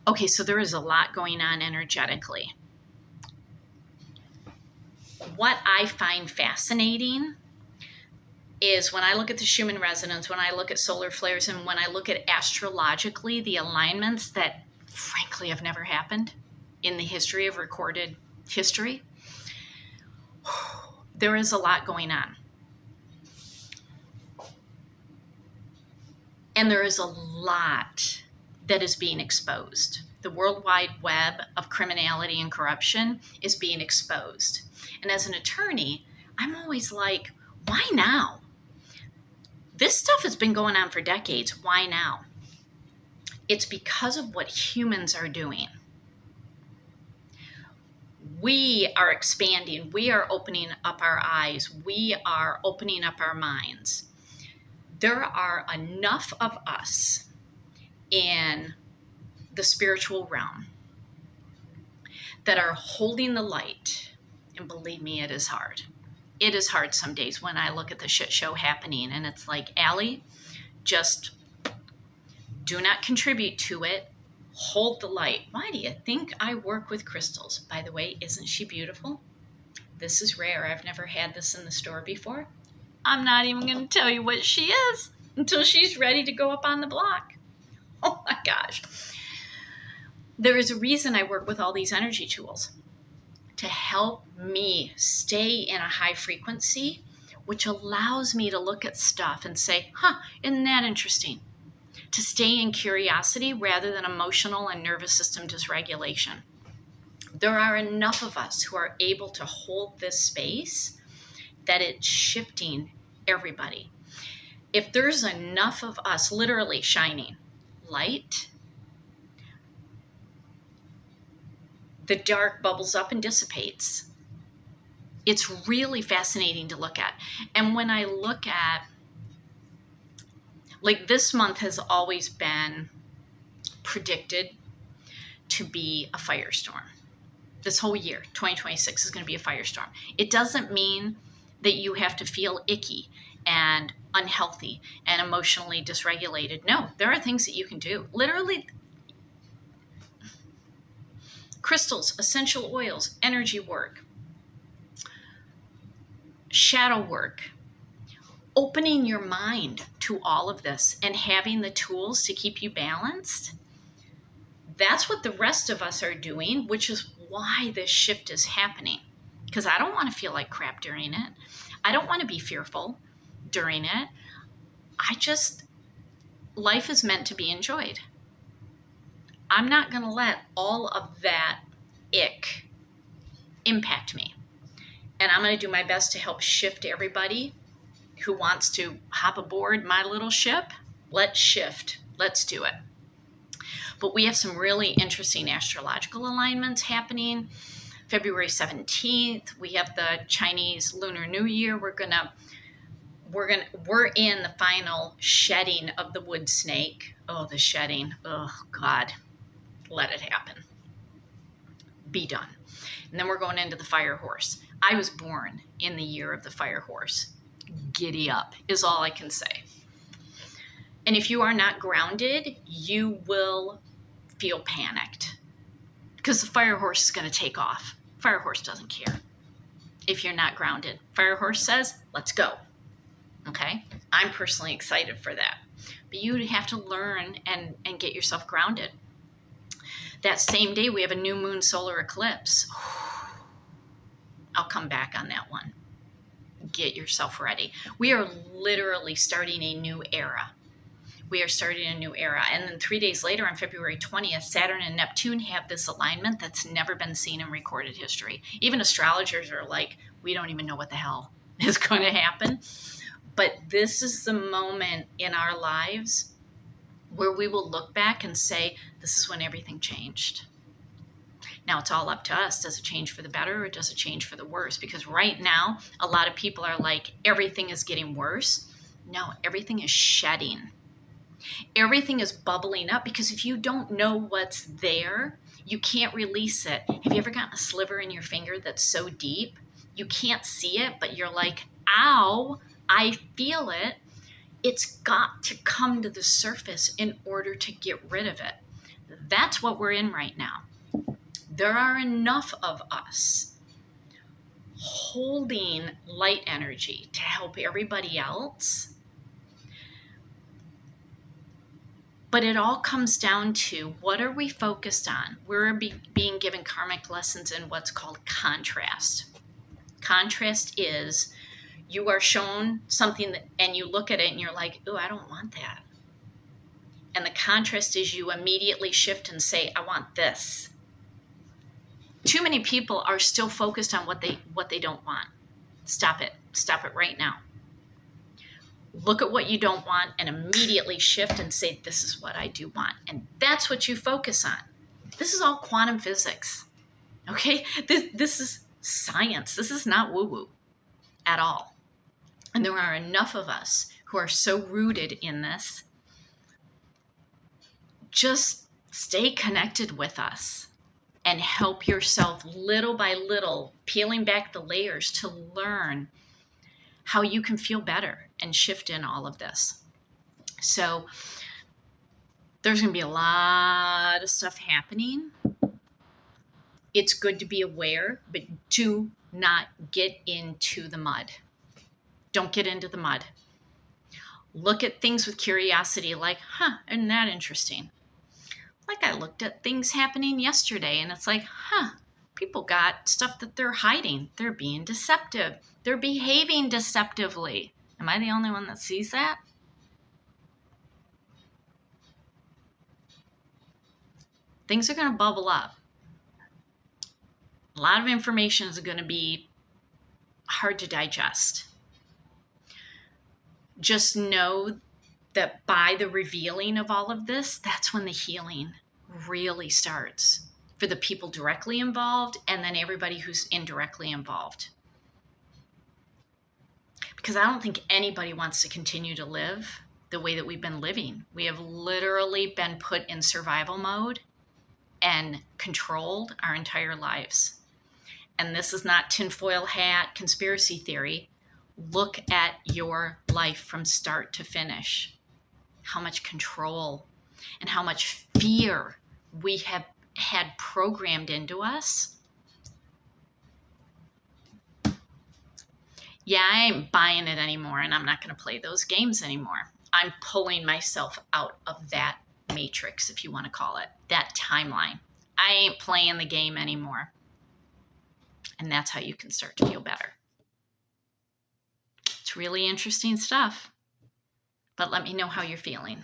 Okay, so there is a lot going on energetically. What I find fascinating is when I look at the Schumann resonance, when I look at solar flares, and when I look at astrologically the alignments that frankly have never happened in the history of recorded history, there is a lot going on. And there is a lot that is being exposed. The World Wide Web of criminality and corruption is being exposed. And as an attorney, I'm always like, why now? This stuff has been going on for decades. Why now? It's because of what humans are doing. We are expanding. We are opening up our eyes. We are opening up our minds. There are enough of us in the spiritual realm that are holding the light. And believe me, it is hard. It is hard some days when I look at the shit show happening and it's like, Allie, just do not contribute to it. Hold the light. Why do you think I work with crystals? By the way, isn't she beautiful? This is rare. I've never had this in the store before. I'm not even going to tell you what she is until she's ready to go up on the block. Oh my gosh. There is a reason I work with all these energy tools, to help me stay in a high frequency, which allows me to look at stuff and say, isn't that interesting? To stay in curiosity rather than emotional and nervous system dysregulation. There are enough of us who are able to hold this space that it's shifting everybody. If there's enough of us literally shining light, the dark bubbles up and dissipates. It's really fascinating to look at. And when I look at, like, this month has always been predicted to be a firestorm. This whole year, 2026, is going to be a firestorm. It doesn't mean that you have to feel icky and unhealthy and emotionally dysregulated. No, there are things that you can do. Literally, crystals, essential oils, energy work, shadow work, opening your mind to all of this and having the tools to keep you balanced. That's what the rest of us are doing, which is why this shift is happening. Because I don't want to feel like crap during it. I don't want to be fearful during it. Life is meant to be enjoyed. I'm not going to let all of that ick impact me. And I'm going to do my best to help shift everybody who wants to hop aboard my little ship. Let's shift. Let's do it. But we have some really interesting astrological alignments happening. February 17th, we have the Chinese Lunar New Year. We're in the final shedding of the wood snake. Oh, the shedding. Oh, God. Let it happen. Be done. And then we're going into the fire horse. I was born in the year of the fire horse. Giddy up is all I can say. And if you are not grounded, you will feel panicked because the fire horse is going to take off. Fire horse doesn't care if you're not grounded. Fire horse says, let's go. Okay? I'm personally excited for that. But you have to learn and get yourself grounded. That same day, we have a new moon solar eclipse. I'll come back on that one. Get yourself ready. We are literally starting a new era. And then 3 days later, on February 20th, Saturn and Neptune have this alignment that's never been seen in recorded history. Even astrologers are like, we don't even know what the hell is going to happen. But this is the moment in our lives where we will look back and say, this is when everything changed. Now, it's all up to us. Does it change for the better or does it change for the worse? Because right now, a lot of people are like, everything is getting worse. No, everything is shedding. Everything is bubbling up because if you don't know what's there, you can't release it. Have you ever gotten a sliver in your finger that's so deep? You can't see it, but you're like, ow, I feel it. It's got to come to the surface in order to get rid of it. That's what we're in right now. There are enough of us holding light energy to help everybody else. But it all comes down to, what are we focused on? We're being given karmic lessons in what's called contrast. Contrast is, you are shown something and you look at it and you're like, "Ooh, I don't want that." And the contrast is, you immediately shift and say, "I want this." Too many people are still focused on what they don't want. Stop it. Stop it right now. Look at what you don't want and immediately shift and say, "This is what I do want." And that's what you focus on. This is all quantum physics. Okay? This is science. This is not woo-woo at all. And there are enough of us who are so rooted in this. Just stay connected with us and help yourself little by little, peeling back the layers to learn how you can feel better and shift in all of this. So there's going to be a lot of stuff happening. It's good to be aware, but do not get into the mud. Don't get into the mud. Look at things with curiosity, like, isn't that interesting? Like, I looked at things happening yesterday and it's like, people got stuff that they're hiding. They're being deceptive. They're behaving deceptively. Am I the only one that sees that? Things are going to bubble up. A lot of information is going to be hard to digest. Just know that by the revealing of all of this, that's when the healing really starts for the people directly involved and then everybody who's indirectly involved. Because I don't think anybody wants to continue to live the way that we've been living. We have literally been put in survival mode and controlled our entire lives. And this is not tinfoil hat conspiracy theory. Look at your life from start to finish. How much control and how much fear we have had programmed into us. Yeah, I ain't buying it anymore, and I'm not going to play those games anymore. I'm pulling myself out of that matrix, if you want to call it, that timeline. I ain't playing the game anymore. And that's how you can start to feel better. It's really interesting stuff. But let me know how you're feeling.